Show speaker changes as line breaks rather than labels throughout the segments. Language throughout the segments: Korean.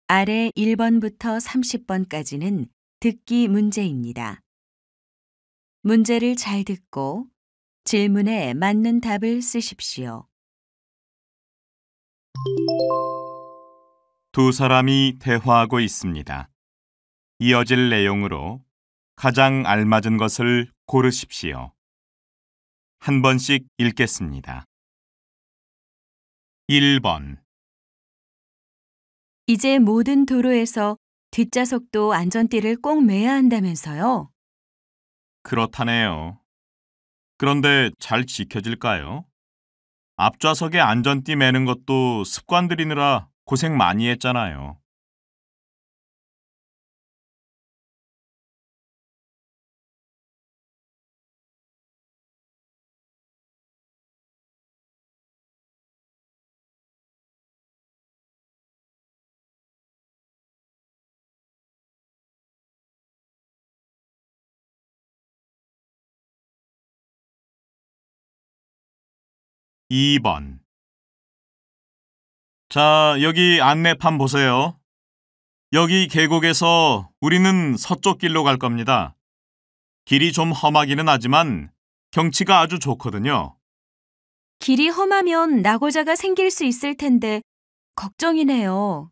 아래 1번부터 30번까지는 듣기 문제입니다. 문제를 잘 듣고 질문에 맞는 답을 쓰십시오.
두 사람이 대화하고 있습니다. 이어질 내용으로 가장 알맞은 것을 고르십시오. 한 번씩 읽겠습니다. 1번.
이제 모든 도로에서 뒷좌석도 안전띠를 꼭 매야 한다면서요?
그렇다네요. 그런데 잘 지켜질까요? 앞좌석에 안전띠 매는 것도 습관들이느라 고생 많이 했잖아요. 2번. 자, 여기 안내판 보세요. 여기 계곡에서 우리는 서쪽 길로 갈 겁니다. 길이 좀 험하기는 하지만 경치가 아주 좋거든요.
길이 험하면 낙오자가 생길 수 있을 텐데 걱정이네요.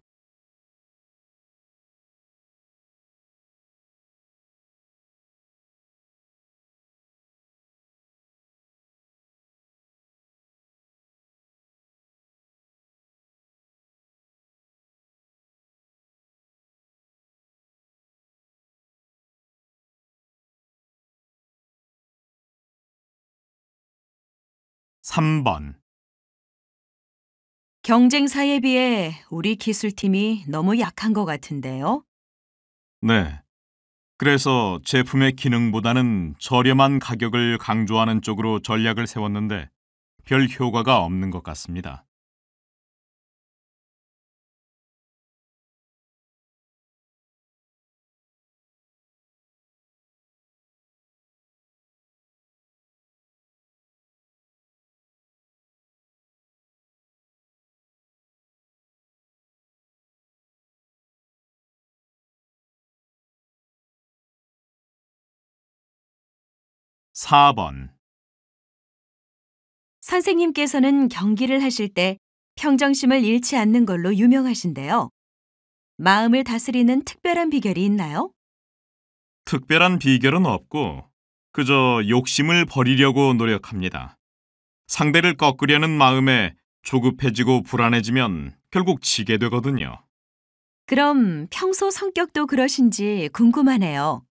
3번.
경쟁사에 비해 우리 기술팀이 너무 약한 것 같은데요?
네. 그래서 제품의 기능보다는 저렴한 가격을 강조하는 쪽으로 전략을 세웠는데 별 효과가 없는 것 같습니다. 4번.
선생님께서는 경기를 하실 때 평정심을 잃지 않는 걸로 유명하신데요. 마음을 다스리는 특별한 비결이 있나요?
특별한 비결은 없고 그저 욕심을 버리려고 노력합니다. 상대를 꺾으려는 마음에 조급해지고 불안해지면 결국 지게 되거든요.
그럼 평소 성격도 그러신지 궁금하네요.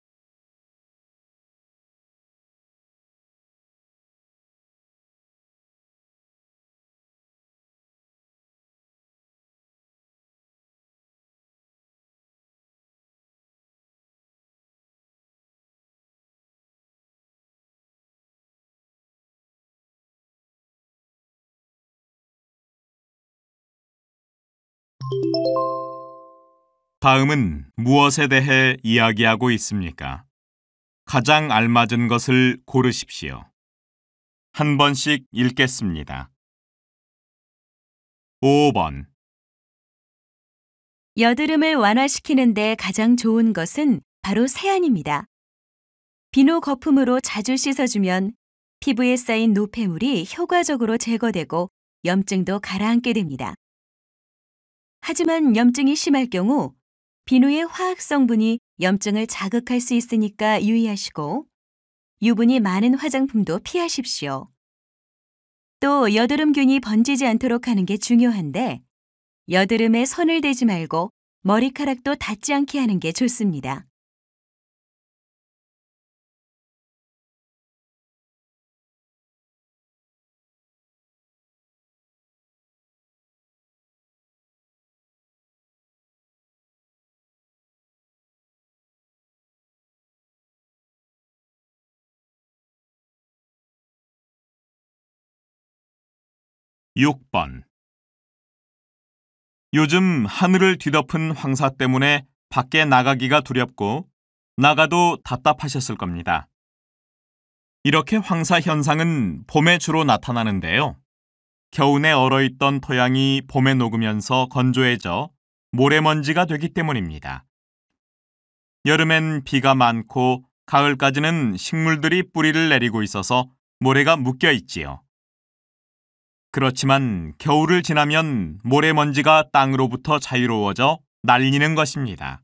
다음은 무엇에 대해 이야기하고 있습니까? 가장 알맞은 것을 고르십시오. 한 번씩 읽겠습니다. 5번.
여드름을 완화시키는데 가장 좋은 것은 바로 세안입니다. 비누 거품으로 자주 씻어주면 피부에 쌓인 노폐물이 효과적으로 제거되고 염증도 가라앉게 됩니다. 하지만 염증이 심할 경우 비누의 화학 성분이 염증을 자극할 수 있으니까 유의하시고 유분이 많은 화장품도 피하십시오. 또 여드름균이 번지지 않도록 하는 게 중요한데 여드름에 손을 대지 말고 머리카락도 닿지 않게 하는 게 좋습니다.
6번. 요즘 하늘을 뒤덮은 황사 때문에 밖에 나가기가 두렵고 나가도 답답하셨을 겁니다. 이렇게 황사 현상은 봄에 주로 나타나는데요. 겨우내 얼어있던 토양이 봄에 녹으면서 건조해져 모래먼지가 되기 때문입니다. 여름엔 비가 많고 가을까지는 식물들이 뿌리를 내리고 있어서 모래가 묶여 있지요. 그렇지만 겨울을 지나면 모래먼지가 땅으로부터 자유로워져 날리는 것입니다.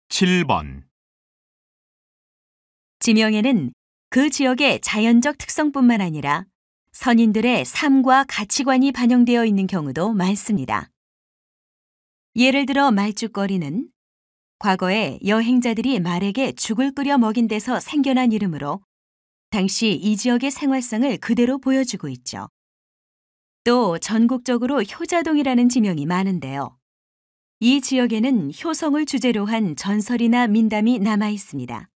(7번)
지명에는 그 지역의 자연적 특성뿐만 아니라 선인들의 삶과 가치관이 반영되어 있는 경우도 많습니다. 예를 들어 말죽거리는 과거에 여행자들이 말에게 죽을 끓여 먹인 데서 생겨난 이름으로 당시 이 지역의 생활상을 그대로 보여주고 있죠. 또 전국적으로 효자동이라는 지명이 많은데요. 이 지역에는 효성을 주제로 한 전설이나 민담이 남아 있습니다.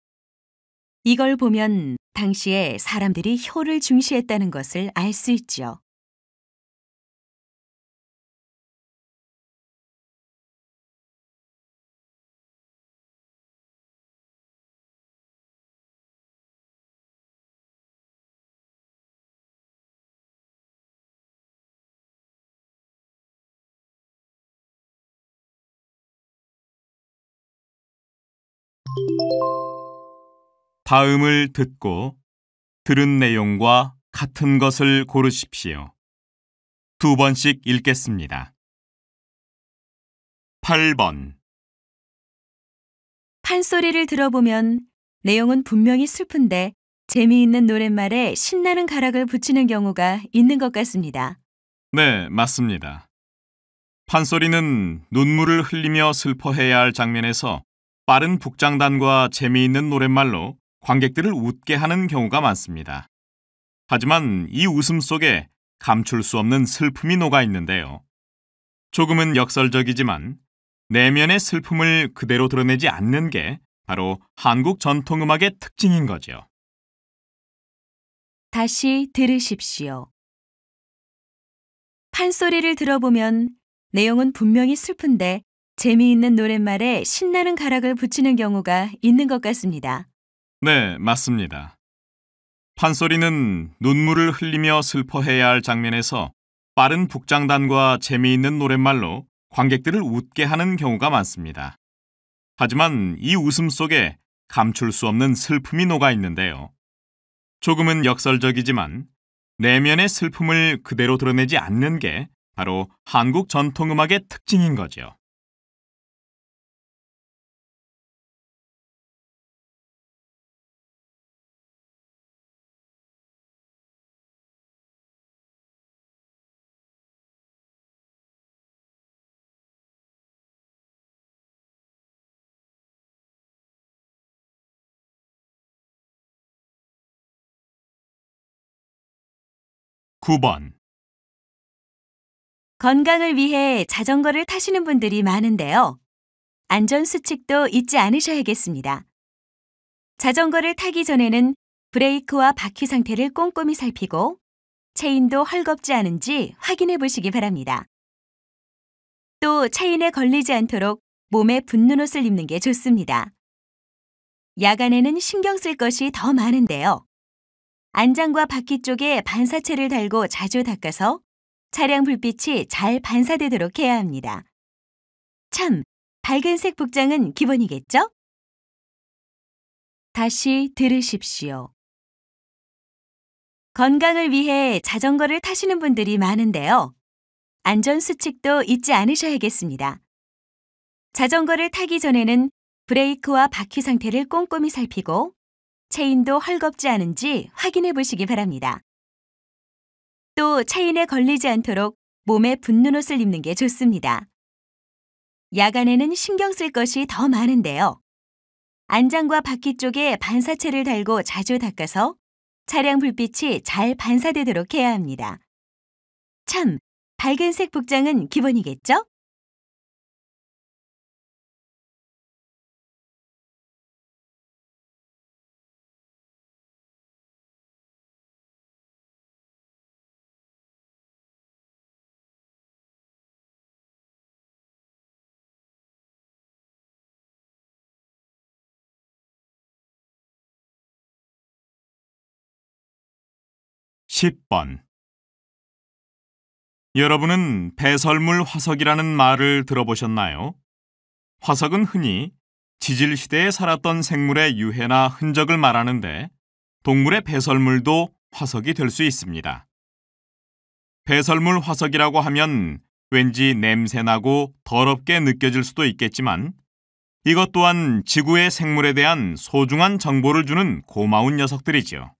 이걸 보면 당시에 사람들이 효를 중시했다는 것을 알 수 있죠.
다음을 듣고 들은 내용과 같은 것을 고르십시오. 2번씩 읽겠습니다. 8번.
판소리를 들어보면 내용은 분명히 슬픈데 재미있는 노랫말에 신나는 가락을 붙이는 경우가 있는 것 같습니다.
네, 맞습니다. 판소리는 눈물을 흘리며 슬퍼해야 할 장면에서 빠른 북장단과 재미있는 노랫말로 관객들을 웃게 하는 경우가 많습니다. 하지만 이 웃음 속에 감출 수 없는 슬픔이 녹아 있는데요. 조금은 역설적이지만 내면의 슬픔을 그대로 드러내지 않는 게 바로 한국 전통음악의 특징인 거죠.
다시 들으십시오. 판소리를 들어보면 내용은 분명히 슬픈데 재미있는 노랫말에 신나는 가락을 붙이는 경우가 있는 것 같습니다.
네, 맞습니다. 판소리는 눈물을 흘리며 슬퍼해야 할 장면에서 빠른 북장단과 재미있는 노랫말로 관객들을 웃게 하는 경우가 많습니다. 하지만 이 웃음 속에 감출 수 없는 슬픔이 녹아 있는데요. 조금은 역설적이지만 내면의 슬픔을 그대로 드러내지 않는 게 바로 한국 전통음악의 특징인 거죠. (9번)
건강을 위해 자전거를 타시는 분들이 많은데요. 안전수칙도 잊지 않으셔야겠습니다. 자전거를 타기 전에는 브레이크와 바퀴 상태를 꼼꼼히 살피고 체인도 헐겁지 않은지 확인해 보시기 바랍니다. 또 체인에 걸리지 않도록 몸에 붙는 옷을 입는 게 좋습니다. 야간에는 신경 쓸 것이 더 많은데요. 안장과 바퀴 쪽에 반사체를 달고 자주 닦아서 차량 불빛이 잘 반사되도록 해야 합니다. 참, 밝은색 복장은 기본이겠죠? 다시 들으십시오. 건강을 위해 자전거를 타시는 분들이 많은데요. 안전수칙도 잊지 않으셔야겠습니다. 자전거를 타기 전에는 브레이크와 바퀴 상태를 꼼꼼히 살피고 체인도 헐겁지 않은지 확인해 보시기 바랍니다. 또 체인에 걸리지 않도록 몸에 붙는 옷을 입는 게 좋습니다. 야간에는 신경 쓸 것이 더 많은데요. 안장과 바퀴 쪽에 반사체를 달고 자주 닦아서 차량 불빛이 잘 반사되도록 해야 합니다. 참, 밝은색 복장은 기본이겠죠?
10번. 여러분은 배설물 화석이라는 말을 들어보셨나요? 화석은 흔히 지질 시대에 살았던 생물의 유해나 흔적을 말하는데 동물의 배설물도 화석이 될 수 있습니다. 배설물 화석이라고 하면 왠지 냄새나고 더럽게 느껴질 수도 있겠지만 이것 또한 지구의 생물에 대한 소중한 정보를 주는 고마운 녀석들이죠.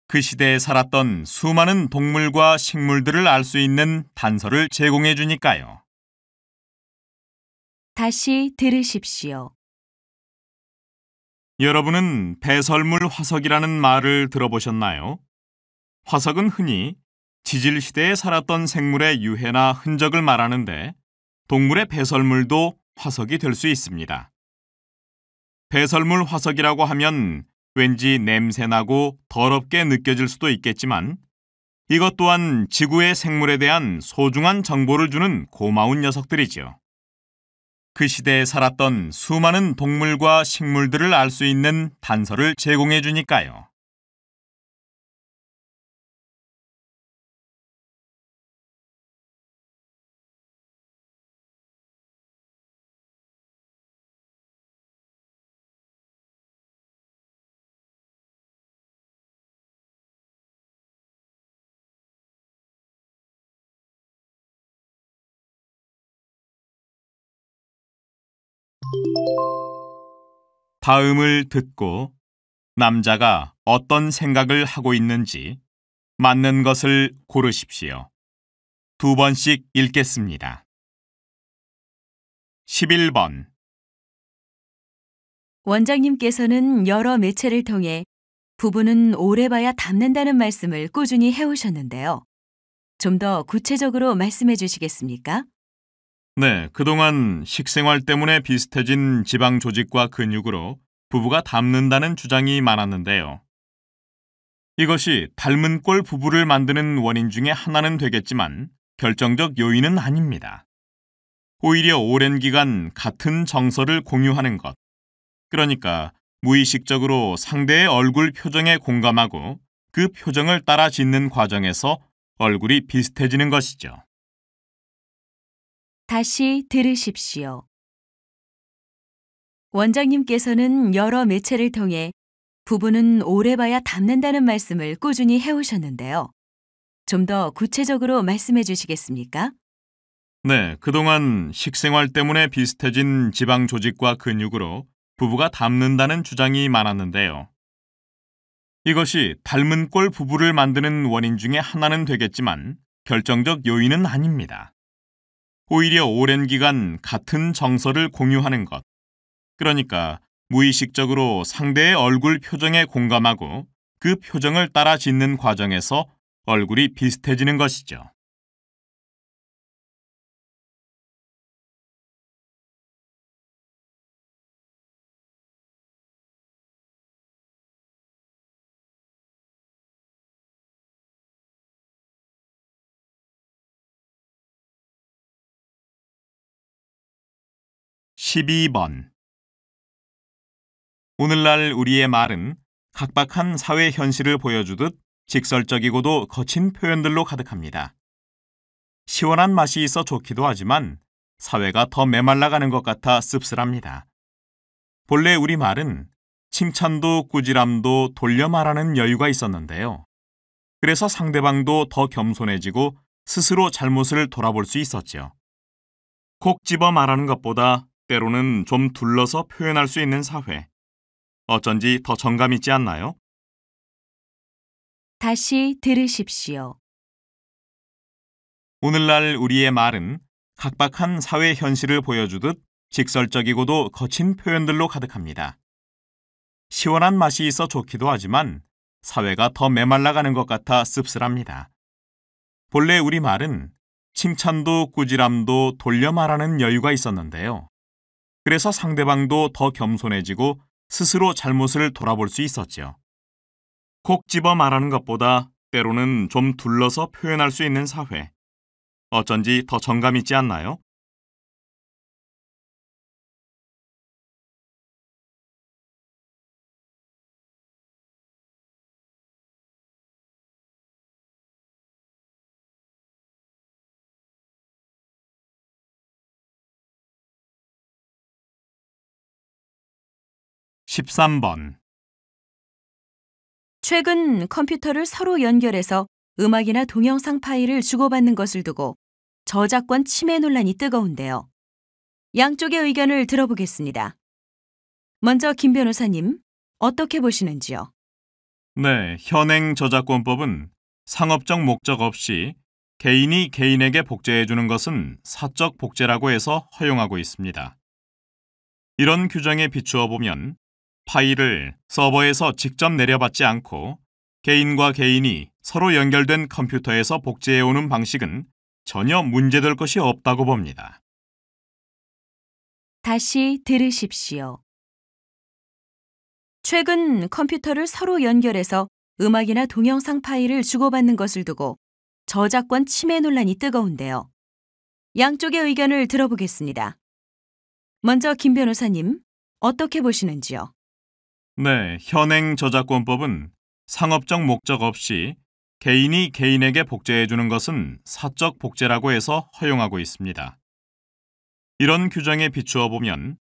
그 시대에 살았던 수많은 동물과 식물들을 알 수 있는 단서를 제공해 주니까요.
다시 들으십시오.
여러분은 배설물 화석이라는 말을 들어보셨나요? 화석은 흔히 지질 시대에 살았던 생물의 유해나 흔적을 말하는데 동물의 배설물도 화석이 될 수 있습니다. 배설물 화석이라고 하면 왠지 냄새나고 더럽게 느껴질 수도 있겠지만 이것 또한 지구의 생물에 대한 소중한 정보를 주는 고마운 녀석들이죠. 그 시대에 살았던 수많은 동물과 식물들을 알 수 있는 단서를 제공해 주니까요. 다음을 듣고 남자가 어떤 생각을 하고 있는지 맞는 것을 고르십시오. 두 번씩 읽겠습니다. 11번.
원장님께서는 여러 매체를 통해 부부는 오래 봐야 닮는다는 말씀을 꾸준히 해오셨는데요. 좀 더 구체적으로 말씀해 주시겠습니까?
네, 그동안 식생활 때문에 비슷해진 지방 조직과 근육으로 부부가 닮는다는 주장이 많았는데요. 이것이 닮은 꼴 부부를 만드는 원인 중에 하나는 되겠지만 결정적 요인은 아닙니다. 오히려 오랜 기간 같은 정서를 공유하는 것, 그러니까 무의식적으로 상대의 얼굴 표정에 공감하고 그 표정을 따라 짓는 과정에서 얼굴이 비슷해지는 것이죠.
다시 들으십시오. 원장님께서는 여러 매체를 통해 부부는 오래 봐야 닮는다는 말씀을 꾸준히 해오셨는데요. 좀 더 구체적으로 말씀해 주시겠습니까?
네, 그동안 식생활 때문에 비슷해진 지방 조직과 근육으로 부부가 닮는다는 주장이 많았는데요. 이것이 닮은 꼴 부부를 만드는 원인 중에 하나는 되겠지만 결정적 요인은 아닙니다. 오히려 오랜 기간 같은 정서를 공유하는 것, 그러니까 무의식적으로 상대의 얼굴 표정에 공감하고 그 표정을 따라 짓는 과정에서 얼굴이 비슷해지는 것이죠. (12번) 오늘날 우리의 말은 각박한 사회 현실을 보여주듯 직설적이고도 거친 표현들로 가득합니다. 시원한 맛이 있어 좋기도 하지만 사회가 더 메말라가는 것 같아 씁쓸합니다. 본래 우리 말은 칭찬도 꾸지람도 돌려 말하는 여유가 있었는데요. 그래서 상대방도 더 겸손해지고 스스로 잘못을 돌아볼 수 있었죠. 콕 집어 말하는 것보다 때로는 좀 둘러서 표현할 수 있는 사회. 어쩐지 더 정감 있지 않나요?
다시 들으십시오.
오늘날 우리의 말은 각박한 사회 현실을 보여주듯 직설적이고도 거친 표현들로 가득합니다. 시원한 맛이 있어 좋기도 하지만 사회가 더 메말라가는 것 같아 씁쓸합니다. 본래 우리 말은 칭찬도 꾸지람도 돌려 말하는 여유가 있었는데요. 그래서 상대방도 더 겸손해지고 스스로 잘못을 돌아볼 수 있었죠. 콕 집어 말하는 것보다 때로는 좀 둘러서 표현할 수 있는 사회. 어쩐지 더 정감 있지 않나요? 13번.
최근 컴퓨터를 서로 연결해서 음악이나 동영상 파일을 주고받는 것을 두고 저작권 침해 논란이 뜨거운데요. 양쪽의 의견을 들어보겠습니다. 먼저 김 변호사님, 어떻게 보시는지요?
네, 현행 저작권법은 상업적 목적 없이 개인이 개인에게 복제해 주는 것은 사적 복제라고 해서 허용하고 있습니다. 이런 규정에 비추어 보면 파일을 서버에서 직접 내려받지 않고 개인과 개인이 서로 연결된 컴퓨터에서 복제해 오는 방식은 전혀 문제될 것이 없다고 봅니다.
다시 들으십시오. 최근 컴퓨터를 서로 연결해서 음악이나 동영상 파일을 주고받는 것을 두고 저작권 침해 논란이 뜨거운데요. 양쪽의 의견을 들어보겠습니다. 먼저 김 변호사님, 어떻게 보시는지요?
네, 현행 저작권법은 상업적 목적 없이 개인이 개인에게 복제해 주는 것은 사적 복제라고 해서 허용하고 있습니다. 이런 규정에 비추어 보면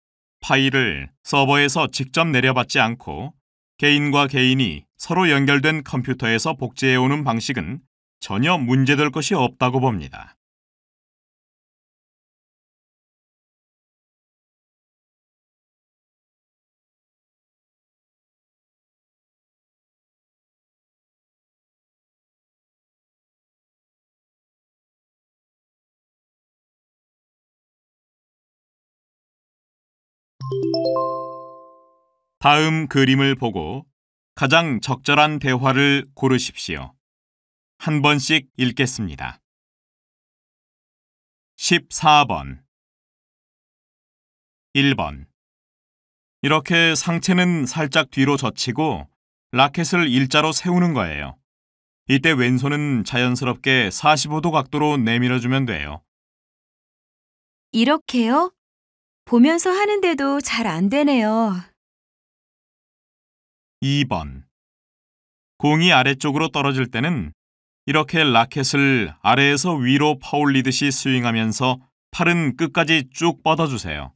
파일을 서버에서 직접 내려받지 않고 개인과 개인이 서로 연결된 컴퓨터에서 복제해 오는 방식은 전혀 문제될 것이 없다고 봅니다. 다음 그림을 보고 가장 적절한 대화를 고르십시오. 한 번씩 읽겠습니다. 14번. 1번. 이렇게 상체는 살짝 뒤로 젖히고 라켓을 일자로 세우는 거예요. 이때 왼손은 자연스럽게 45도 각도로 내밀어주면 돼요.
이렇게요? 보면서 하는데도 잘 안 되네요.
2번. 공이 아래쪽으로 떨어질 때는 이렇게 라켓을 아래에서 위로 퍼올리듯이 스윙하면서 팔은 끝까지 쭉 뻗어주세요.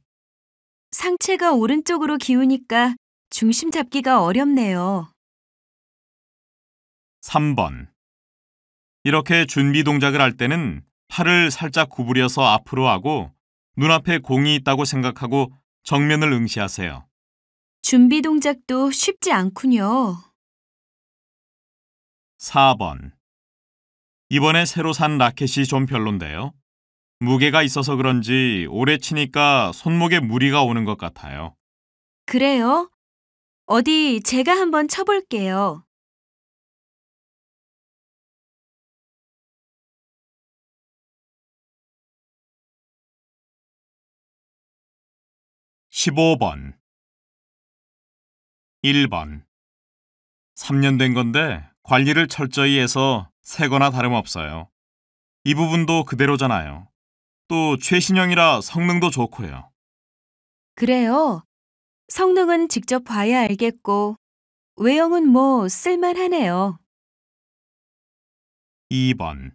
상체가 오른쪽으로 기우니까 중심 잡기가 어렵네요.
3번. 이렇게 준비 동작을 할 때는 팔을 살짝 구부려서 앞으로 하고 눈앞에 공이 있다고 생각하고 정면을 응시하세요.
준비 동작도 쉽지 않군요.
4번. 이번에 새로 산 라켓이 좀 별론데요. 무게가 있어서 그런지 오래 치니까 손목에 무리가 오는 것 같아요.
그래요? 어디 제가 한번 쳐볼게요.
15번. 1번. 3년 된 건데 관리를 철저히 해서 새거나 다름없어요. 이 부분도 그대로잖아요. 또 최신형이라 성능도 좋고요.
그래요? 성능은 직접 봐야 알겠고, 외형은 뭐 쓸만하네요.
2번.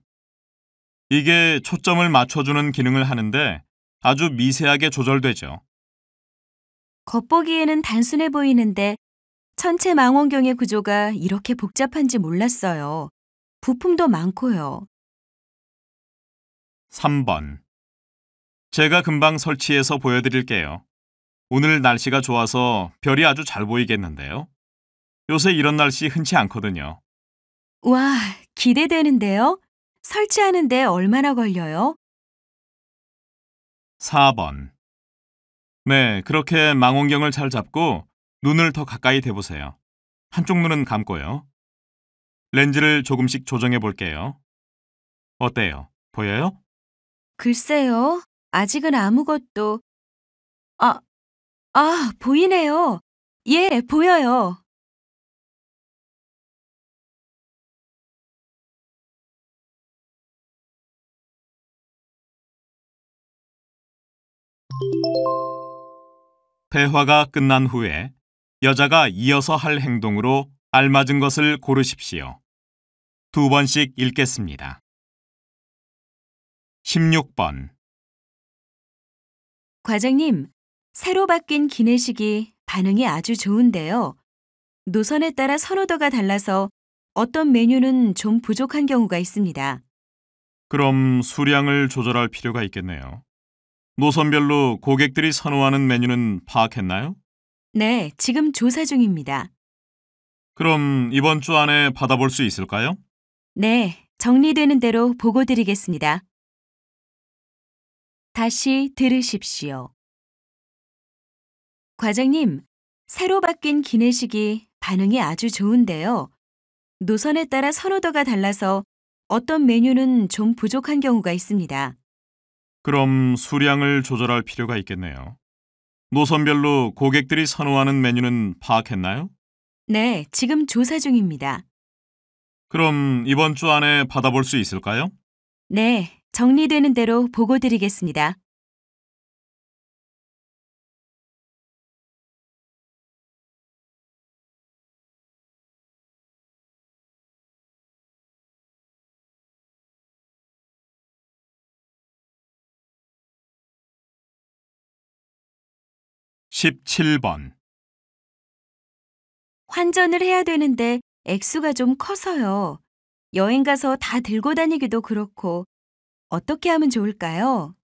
이게 초점을 맞춰주는 기능을 하는데 아주 미세하게 조절되죠.
겉보기에는 단순해 보이는데 천체 망원경의 구조가 이렇게 복잡한지 몰랐어요. 부품도 많고요.
3번. 제가 금방 설치해서 보여드릴게요. 오늘 날씨가 좋아서 별이 아주 잘 보이겠는데요. 요새 이런 날씨 흔치 않거든요.
와, 기대되는데요? 설치하는데 얼마나 걸려요?
4번. 네, 그렇게 망원경을 잘 잡고 눈을 더 가까이 대보세요. 한쪽 눈은 감고요. 렌즈를 조금씩 조정해 볼게요. 어때요? 보여요?
글쎄요. 아직은 아무것도. 아, 보이네요. 예, 보여요.
대화가 끝난 후에 여자가 이어서 할 행동으로 알맞은 것을 고르십시오. 두 번씩 읽겠습니다. 16번.
과장님, 새로 바뀐 기내식이 반응이 아주 좋은데요. 노선에 따라 선호도가 달라서 어떤 메뉴는 좀 부족한 경우가 있습니다.
그럼 수량을 조절할 필요가 있겠네요. 노선별로 고객들이 선호하는 메뉴는 파악했나요?
네, 지금 조사 중입니다.
그럼 이번 주 안에 받아볼 수 있을까요?
네, 정리되는 대로 보고 드리겠습니다. 다시 들으십시오. 과장님, 새로 바뀐 기내식이 반응이 아주 좋은데요. 노선에 따라 선호도가 달라서 어떤 메뉴는 좀 부족한 경우가 있습니다.
그럼 수량을 조절할 필요가 있겠네요. 노선별로 고객들이 선호하는 메뉴는 파악했나요?
네, 지금 조사 중입니다.
그럼 이번 주 안에 받아볼 수 있을까요?
네, 정리되는 대로 보고 드리겠습니다.
십칠 번
환전을 해야 되는데 액수가 좀 커서요. 여행 가서 다 들고 다니기도 그렇고 어떻게 하면 좋을까요?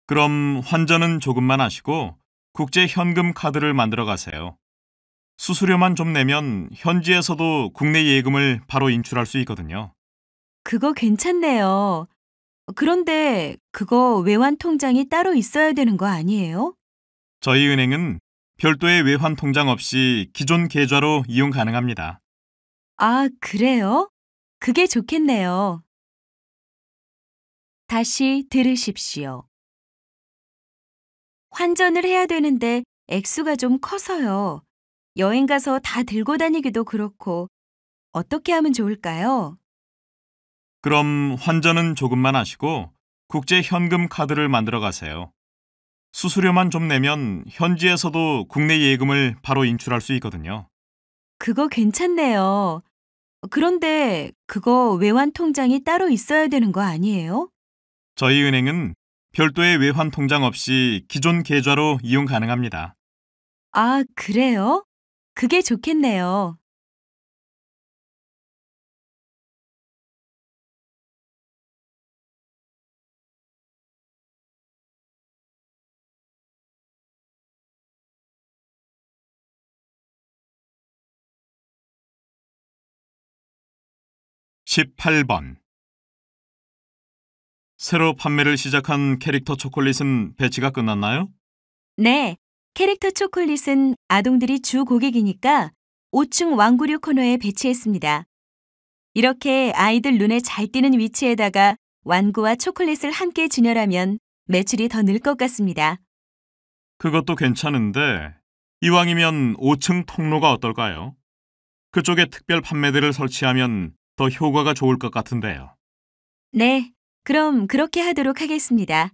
그럼 환전은 조금만 하시고 국제 현금 카드를 만들어 가세요. 수수료만 좀 내면 현지에서도 국내 예금을 바로 인출할 수 있거든요.
그거 괜찮네요. 그런데 그거 외환 통장이 따로 있어야 되는 거 아니에요?
저희 은행은 별도의 외환 통장 없이 기존 계좌로 이용 가능합니다.
아, 그래요? 그게 좋겠네요. 다시 들으십시오. 환전을 해야 되는데 액수가 좀 커서요. 여행 가서 다 들고 다니기도 그렇고 어떻게 하면 좋을까요?
그럼 환전은 조금만 하시고 국제 현금 카드를 만들어 가세요. 수수료만 좀 내면 현지에서도 국내 예금을 바로 인출할 수 있거든요.
그거 괜찮네요. 그런데 그거 외환 통장이 따로 있어야 되는 거 아니에요?
저희 은행은 별도의 외환 통장 없이 기존 계좌로 이용 가능합니다.
아, 그래요? 그게 좋겠네요.
십팔 번 새로 판매를 시작한 캐릭터 초콜릿은 배치가 끝났나요?
네, 캐릭터 초콜릿은 아동들이 주 고객이니까 5층 왕구류 코너에 배치했습니다. 이렇게 아이들 눈에 잘 띄는 위치에다가 완구와 초콜릿을 함께 진열하면 매출이 더 늘 것 같습니다.
그것도 괜찮은데 이왕이면 5층 통로가 어떨까요? 그쪽에 특별 판매대를 설치하면 더 효과가 좋을 것 같은데요.
네, 그럼 그렇게 하도록 하겠습니다.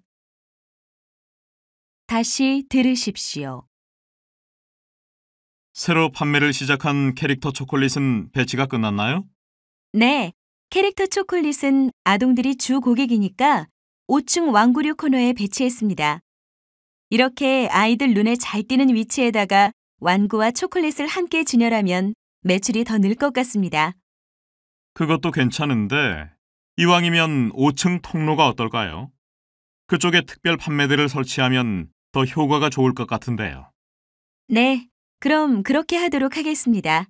다시 들으십시오.
새로 판매를 시작한 캐릭터 초콜릿은 배치가 끝났나요?
네, 캐릭터 초콜릿은 아동들이 주 고객이니까 5층 왕구류 코너에 배치했습니다. 이렇게 아이들 눈에 잘 띄는 위치에다가 완구와 초콜릿을 함께 진열하면 매출이 더 늘 것 같습니다.
그것도 괜찮은데 이왕이면 5층 통로가 어떨까요? 그쪽에 특별 판매대를 설치하면 더 효과가 좋을 것 같은데요.
네, 그럼 그렇게 하도록 하겠습니다.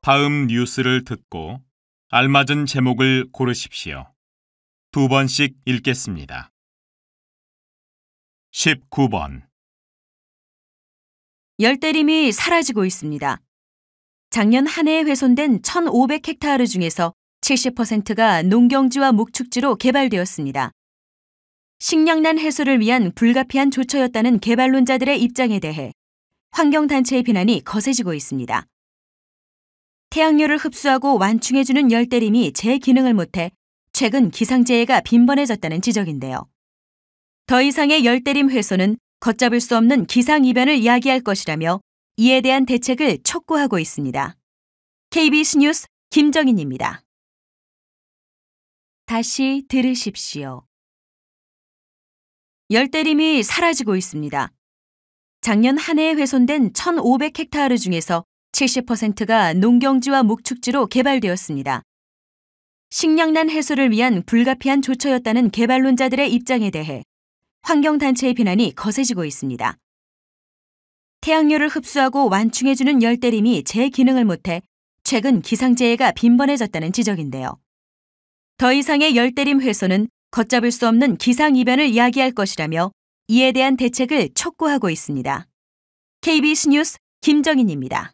다음 뉴스를 듣고 알맞은 제목을 고르십시오. 두 번씩 읽겠습니다. 19번
열대림이 사라지고 있습니다. 작년 한 해에 훼손된 1,500헥타르 중에서 70%가 농경지와 목축지로 개발되었습니다. 식량난 해소를 위한 불가피한 조처였다는 개발론자들의 입장에 대해 환경단체의 비난이 거세지고 있습니다. 태양열을 흡수하고 완충해주는 열대림이 제 기능을 못해 최근 기상재해가 빈번해졌다는 지적인데요. 더 이상의 열대림 훼손은 걷잡을 수 없는 기상이변을 야기할 것이라며 이에 대한 대책을 촉구하고 있습니다. KBS 뉴스 김정인입니다. 다시 들으십시오. 열대림이 사라지고 있습니다. 작년 한 해에 훼손된 1,500헥타르 중에서 70%가 농경지와 목축지로 개발되었습니다. 식량난 해소를 위한 불가피한 조처였다는 개발론자들의 입장에 대해 환경단체의 비난이 거세지고 있습니다. 태양열을 흡수하고 완충해주는 열대림이 제 기능을 못해 최근 기상재해가 빈번해졌다는 지적인데요. 더 이상의 열대림 훼손은 걷잡을 수 없는 기상이변을 야기할 것이라며 이에 대한 대책을 촉구하고 있습니다. KBS 뉴스 김정인입니다.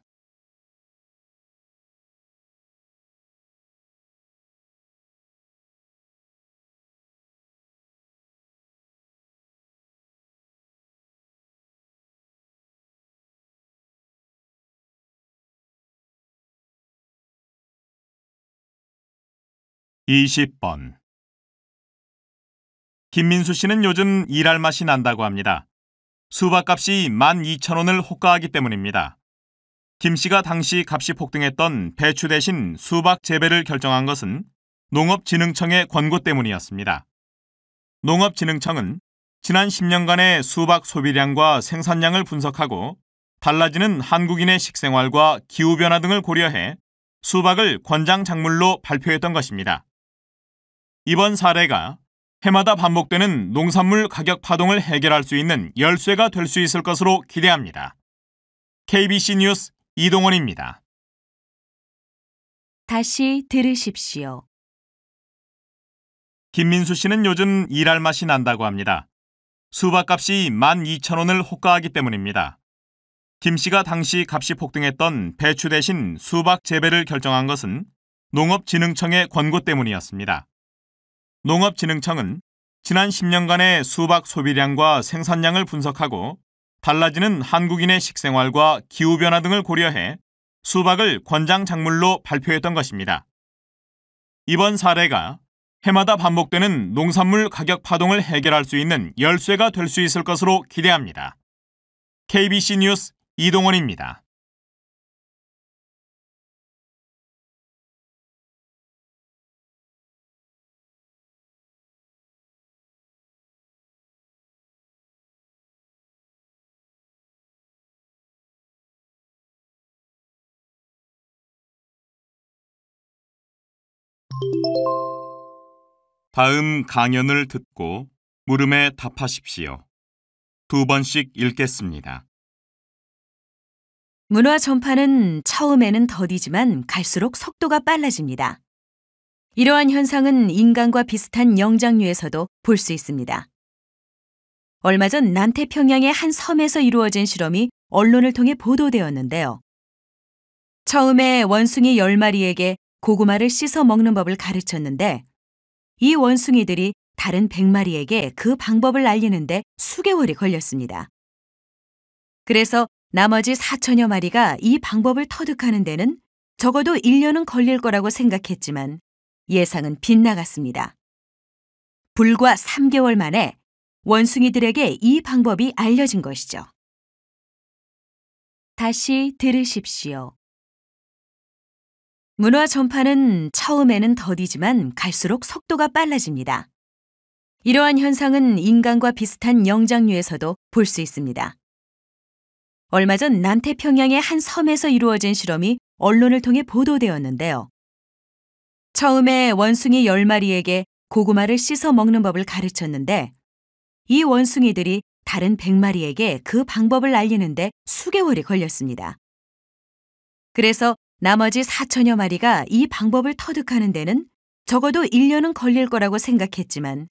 (20번) 김민수 씨는 요즘 일할 맛이 난다고 합니다. 수박값이 12,000원을 호가하기 때문입니다. 김 씨가 당시 값이 폭등했던 배추 대신 수박 재배를 결정한 것은 농업진흥청의 권고 때문이었습니다. 농업진흥청은 지난 10년간의 수박 소비량과 생산량을 분석하고 달라지는 한국인의 식생활과 기후변화 등을 고려해 수박을 권장 작물로 발표했던 것입니다. 이번 사례가 해마다 반복되는 농산물 가격 파동을 해결할 수 있는 열쇠가 될 수 있을 것으로 기대합니다. KBC 뉴스 이동원입니다.
다시 들으십시오.
김민수 씨는 요즘 일할 맛이 난다고 합니다. 수박값이 12,000원을 호가하기 때문입니다. 김 씨가 당시 값이 폭등했던 배추 대신 수박 재배를 결정한 것은 농업진흥청의 권고 때문이었습니다. 농업진흥청은 지난 10년간의 수박 소비량과 생산량을 분석하고 달라지는 한국인의 식생활과 기후변화 등을 고려해 수박을 권장 작물로 발표했던 것입니다. 이번 사례가 해마다 반복되는 농산물 가격 파동을 해결할 수 있는 열쇠가 될 수 있을 것으로 기대합니다. KBC 뉴스 이동원입니다. 다음 강연을 듣고 물음에 답하십시오. 2번씩 읽겠습니다.
문화 전파는 처음에는 더디지만 갈수록 속도가 빨라집니다. 이러한 현상은 인간과 비슷한 영장류에서도 볼 수 있습니다. 얼마 전 남태평양의 한 섬에서 이루어진 실험이 언론을 통해 보도되었는데요. 처음에 원숭이 10마리에게 고구마를 씻어 먹는 법을 가르쳤는데 이 원숭이들이 다른 100마리에게 그 방법을 알리는데 수개월이 걸렸습니다. 그래서 나머지 4천여 마리가 이 방법을 터득하는 데는 적어도 1년은 걸릴 거라고 생각했지만 예상은 빗나갔습니다. 불과 3개월 만에 원숭이들에게 이 방법이 알려진 것이죠. 다시 들으십시오. 문화 전파는 처음에는 더디지만 갈수록 속도가 빨라집니다. 이러한 현상은 인간과 비슷한 영장류에서도 볼 수 있습니다. 얼마 전 남태평양의 한 섬에서 이루어진 실험이 언론을 통해 보도되었는데요. 처음에 원숭이 10마리에게 고구마를 씻어 먹는 법을 가르쳤는데 이 원숭이들이 다른 100마리에게 그 방법을 알리는데 수개월이 걸렸습니다. 그래서 나머지 4천여 마리가 이 방법을 터득하는 데는 적어도 1년은 걸릴 거라고 생각했지만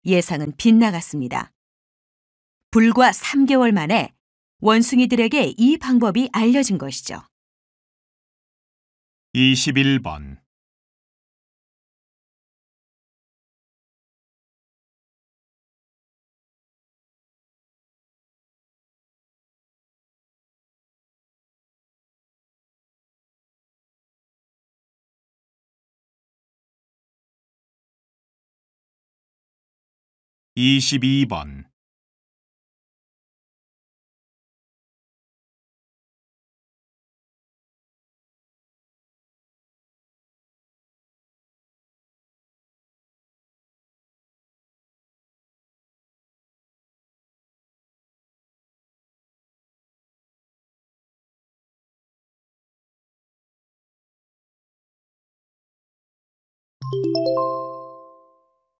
예상은 빗나갔습니다. 불과 3개월 만에 원숭이들에게 이 방법이 알려진 것이죠.
21번22번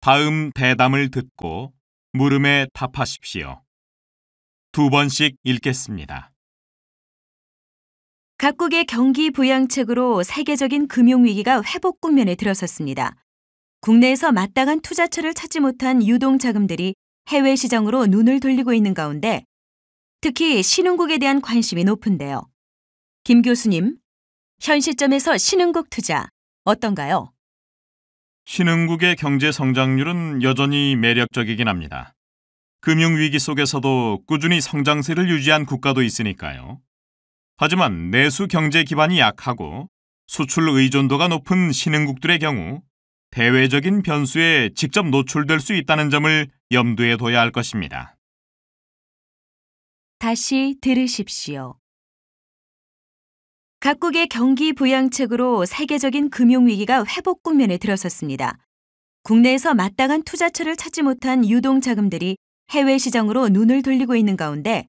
다음 대담을 듣고 물음에 답하십시오. 2번씩 읽겠습니다.
각국의 경기 부양책으로 세계적인 금융위기가 회복 국면에 들어섰습니다. 국내에서 마땅한 투자처를 찾지 못한 유동자금들이 해외 시장으로 눈을 돌리고 있는 가운데 특히 신흥국에 대한 관심이 높은데요. 김 교수님, 현 시점에서 신흥국 투자 어떤가요?
신흥국의 경제 성장률은 여전히 매력적이긴 합니다. 금융위기 속에서도 꾸준히 성장세를 유지한 국가도 있으니까요. 하지만 내수 경제 기반이 약하고 수출 의존도가 높은 신흥국들의 경우 대외적인 변수에 직접 노출될 수 있다는 점을 염두에 둬야 할 것입니다.
다시 들으십시오. 각국의 경기 부양책으로 세계적인 금융위기가 회복 국면에 들어섰습니다. 국내에서 마땅한 투자처를 찾지 못한 유동자금들이 해외 시장으로 눈을 돌리고 있는 가운데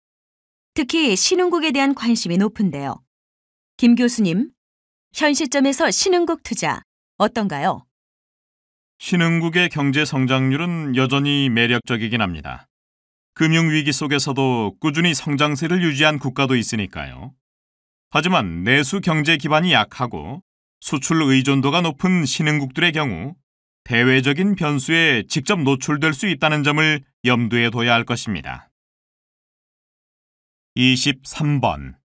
특히 신흥국에 대한 관심이 높은데요. 김 교수님, 현 시점에서 신흥국 투자 어떤가요?
신흥국의 경제 성장률은 여전히 매력적이긴 합니다. 금융위기 속에서도 꾸준히 성장세를 유지한 국가도 있으니까요. 하지만 내수 경제 기반이 약하고 수출 의존도가 높은 신흥국들의 경우 대외적인 변수에 직접 노출될 수 있다는 점을 염두에 둬야 할 것입니다. 23번.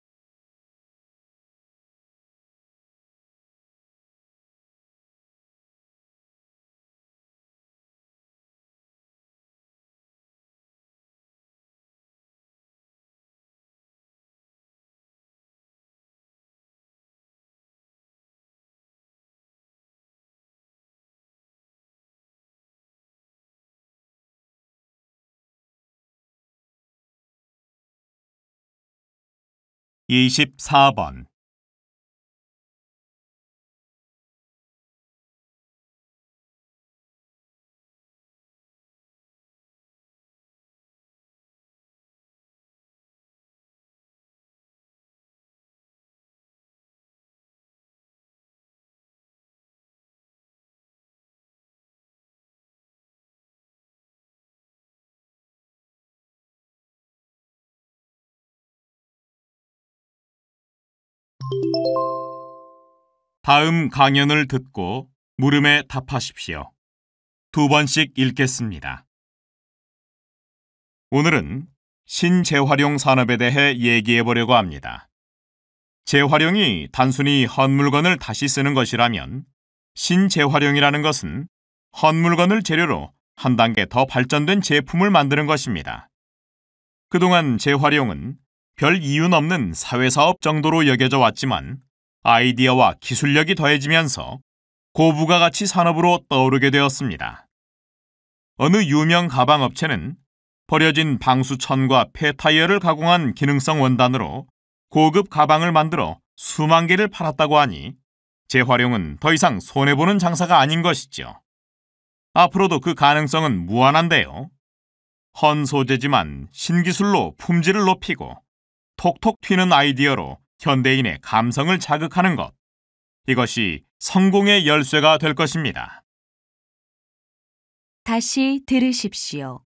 (24번) 다음 강연을 듣고 물음에 답하십시오. 2번씩 읽겠습니다. 오늘은 신재활용 산업에 대해 얘기해 보려고 합니다. 재활용이 단순히 헛물건을 다시 쓰는 것이라면 신재활용이라는 것은 헛물건을 재료로 한 단계 더 발전된 제품을 만드는 것입니다. 그동안 재활용은 별 이유는 없는 사회사업 정도로 여겨져 왔지만 아이디어와 기술력이 더해지면서 고부가가치 산업으로 떠오르게 되었습니다. 어느 유명 가방 업체는 버려진 방수천과 폐타이어를 가공한 기능성 원단으로 고급 가방을 만들어 수만 개를 팔았다고 하니 재활용은 더 이상 손해보는 장사가 아닌 것이죠. 앞으로도 그 가능성은 무한한데요. 헌 소재지만 신기술로 품질을 높이고 톡톡 튀는 아이디어로 현대인의 감성을 자극하는 것. 이것이 성공의 열쇠가 될 것입니다.
다시 들으십시오.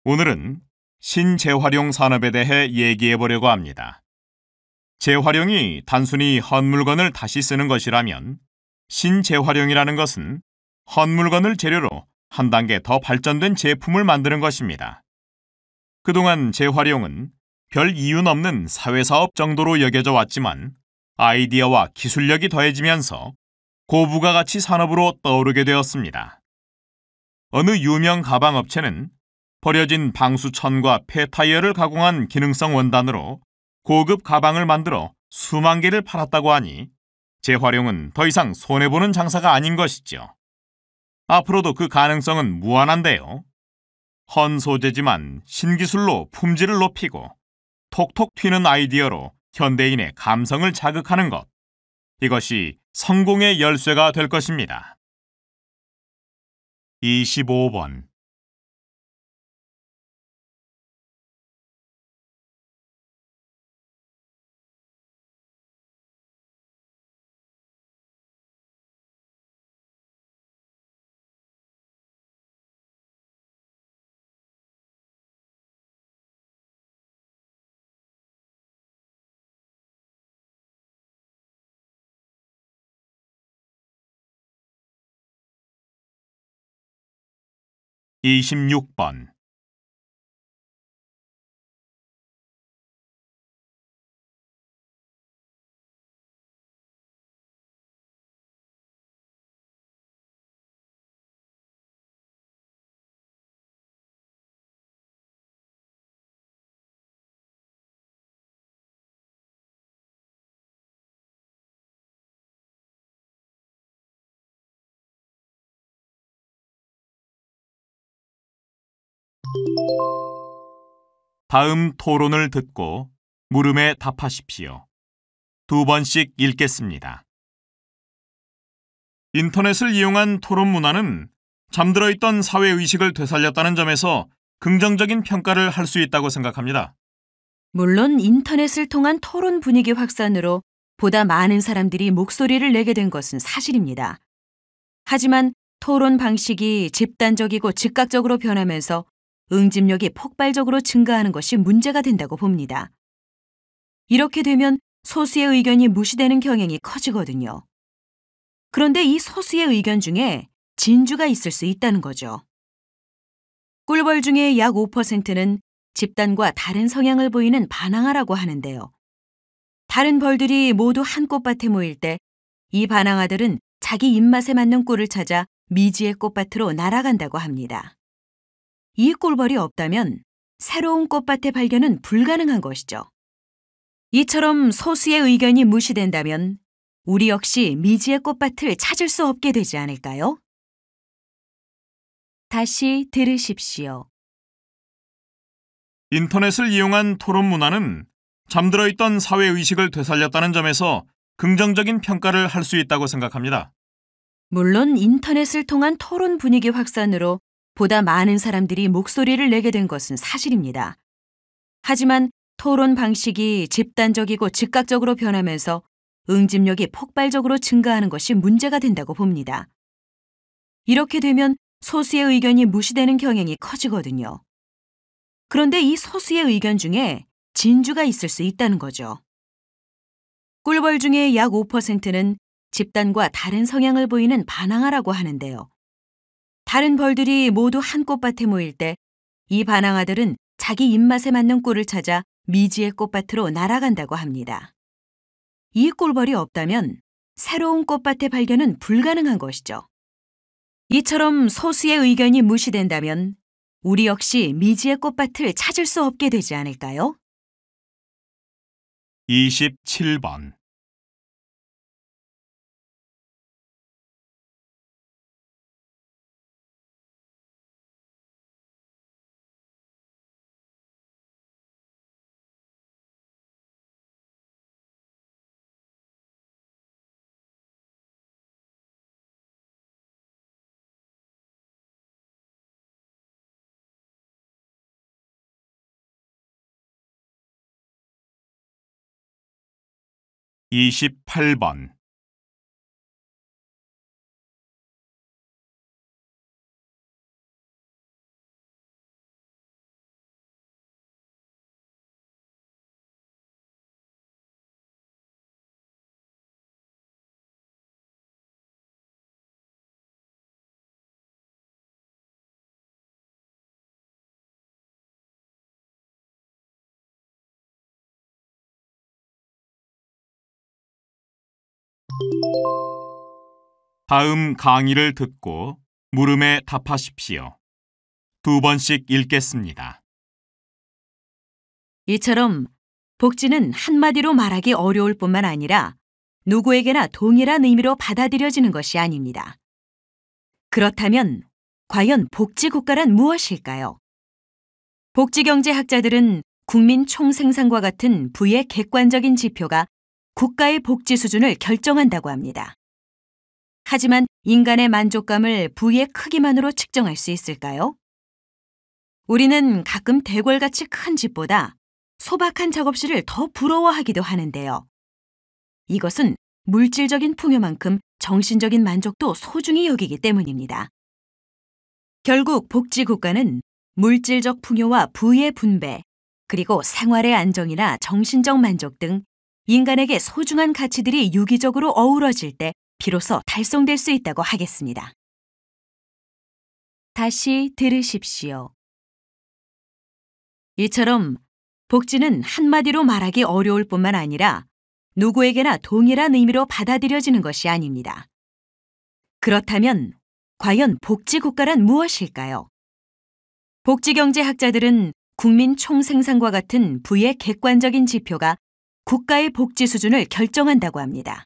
오늘은 신재활용 산업에 대해 얘기해 보려고 합니다. 재활용이 단순히 헛물건을 다시 쓰는 것이라면 신재활용이라는 것은 헛물건을 재료로 한 단계 더 발전된 제품을 만드는 것입니다. 그동안 재활용은 별 이유는 없는 사회사업 정도로 여겨져 왔지만 아이디어와 기술력이 더해지면서 고부가가치 산업으로 떠오르게 되었습니다. 어느 유명 가방 업체는 버려진 방수천과 폐타이어를 가공한 기능성 원단으로 고급 가방을 만들어 수만 개를 팔았다고 하니 재활용은 더 이상 손해보는 장사가 아닌 것이죠. 앞으로도 그 가능성은 무한한데요. 헌 소재지만 신기술로 품질을 높이고 톡톡 튀는 아이디어로 현대인의 감성을 자극하는 것. 이것이 성공의 열쇠가 될 것입니다. 25번. 26번. 다음 토론을 듣고 물음에 답하십시오. 2번씩 읽겠습니다. 인터넷을 이용한 토론 문화는 잠들어 있던 사회의식을 되살렸다는 점에서 긍정적인 평가를 할 수 있다고 생각합니다.
물론 인터넷을 통한 토론 분위기 확산으로 보다 많은 사람들이 목소리를 내게 된 것은 사실입니다. 하지만 토론 방식이 집단적이고 즉각적으로 변하면서 응집력이 폭발적으로 증가하는 것이 문제가 된다고 봅니다. 이렇게 되면 소수의 의견이 무시되는 경향이 커지거든요. 그런데 이 소수의 의견 중에 진주가 있을 수 있다는 거죠. 꿀벌 중에 약 5%는 집단과 다른 성향을 보이는 반항아라고 하는데요. 다른 벌들이 모두 한 꽃밭에 모일 때 이 반항아들은 자기 입맛에 맞는 꿀을 찾아 미지의 꽃밭으로 날아간다고 합니다. 이 꿀벌이 없다면 새로운 꽃밭의 발견은 불가능한 것이죠. 이처럼 소수의 의견이 무시된다면 우리 역시 미지의 꽃밭을 찾을 수 없게 되지 않을까요? 다시 들으십시오.
인터넷을 이용한 토론 문화는 잠들어 있던 사회의식을 되살렸다는 점에서 긍정적인 평가를 할 수 있다고 생각합니다.
물론 인터넷을 통한 토론 분위기 확산으로 보다 많은 사람들이 목소리를 내게 된 것은 사실입니다. 하지만 토론 방식이 집단적이고 즉각적으로 변하면서 응집력이 폭발적으로 증가하는 것이 문제가 된다고 봅니다. 이렇게 되면 소수의 의견이 무시되는 경향이 커지거든요. 그런데 이 소수의 의견 중에 진주가 있을 수 있다는 거죠. 꿀벌 중에 약 5%는 집단과 다른 성향을 보이는 반항아라고 하는데요. 다른 벌들이 모두 한 꽃밭에 모일 때 이 반항아들은 자기 입맛에 맞는 꿀을 찾아 미지의 꽃밭으로 날아간다고 합니다. 이 꿀벌이 없다면 새로운 꽃밭의 발견은 불가능한 것이죠. 이처럼 소수의 의견이 무시된다면 우리 역시 미지의 꽃밭을 찾을 수 없게 되지 않을까요?
27번. (28번) 다음 강의를 듣고 물음에 답하십시오. 2번씩 읽겠습니다.
이처럼 복지는 한마디로 말하기 어려울 뿐만 아니라 누구에게나 동일한 의미로 받아들여지는 것이 아닙니다. 그렇다면 과연 복지국가란 무엇일까요? 복지경제학자들은 국민 총생산과 같은 부의 객관적인 지표가 국가의 복지 수준을 결정한다고 합니다. 하지만 인간의 만족감을 부의 크기만으로 측정할 수 있을까요? 우리는 가끔 대궐같이 큰 집보다 소박한 작업실을 더 부러워하기도 하는데요. 이것은 물질적인 풍요만큼 정신적인 만족도 소중히 여기기 때문입니다. 결국 복지국가는 물질적 풍요와 부의 분배, 그리고 생활의 안정이나 정신적 만족 등 인간에게 소중한 가치들이 유기적으로 어우러질 때 비로소 달성될 수 있다고 하겠습니다. 다시 들으십시오. 이처럼 복지는 한마디로 말하기 어려울 뿐만 아니라 누구에게나 동일한 의미로 받아들여지는 것이 아닙니다. 그렇다면 과연 복지국가란 무엇일까요? 복지경제학자들은 국민 총생산과 같은 부의 객관적인 지표가 국가의 복지 수준을 결정한다고 합니다.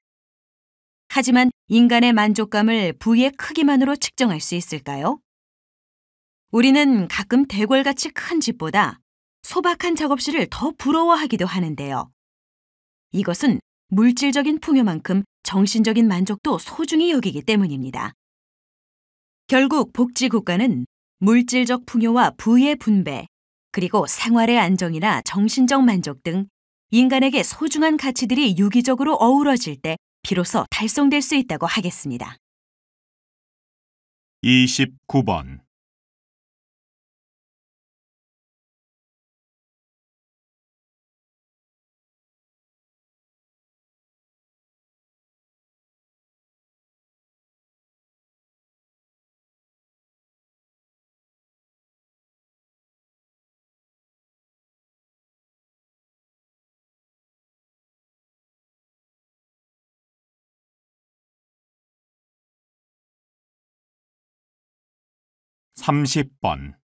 하지만 인간의 만족감을 부의 크기만으로 측정할 수 있을까요? 우리는 가끔 대궐같이 큰 집보다 소박한 작업실을 더 부러워하기도 하는데요. 이것은 물질적인 풍요만큼 정신적인 만족도 소중히 여기기 때문입니다. 결국 복지국가는 물질적 풍요와 부의 분배, 그리고 생활의 안정이나 정신적 만족 등 인간에게 소중한 가치들이 유기적으로 어우러질 때 비로소 달성될 수 있다고 하겠습니다.
29번. (30번)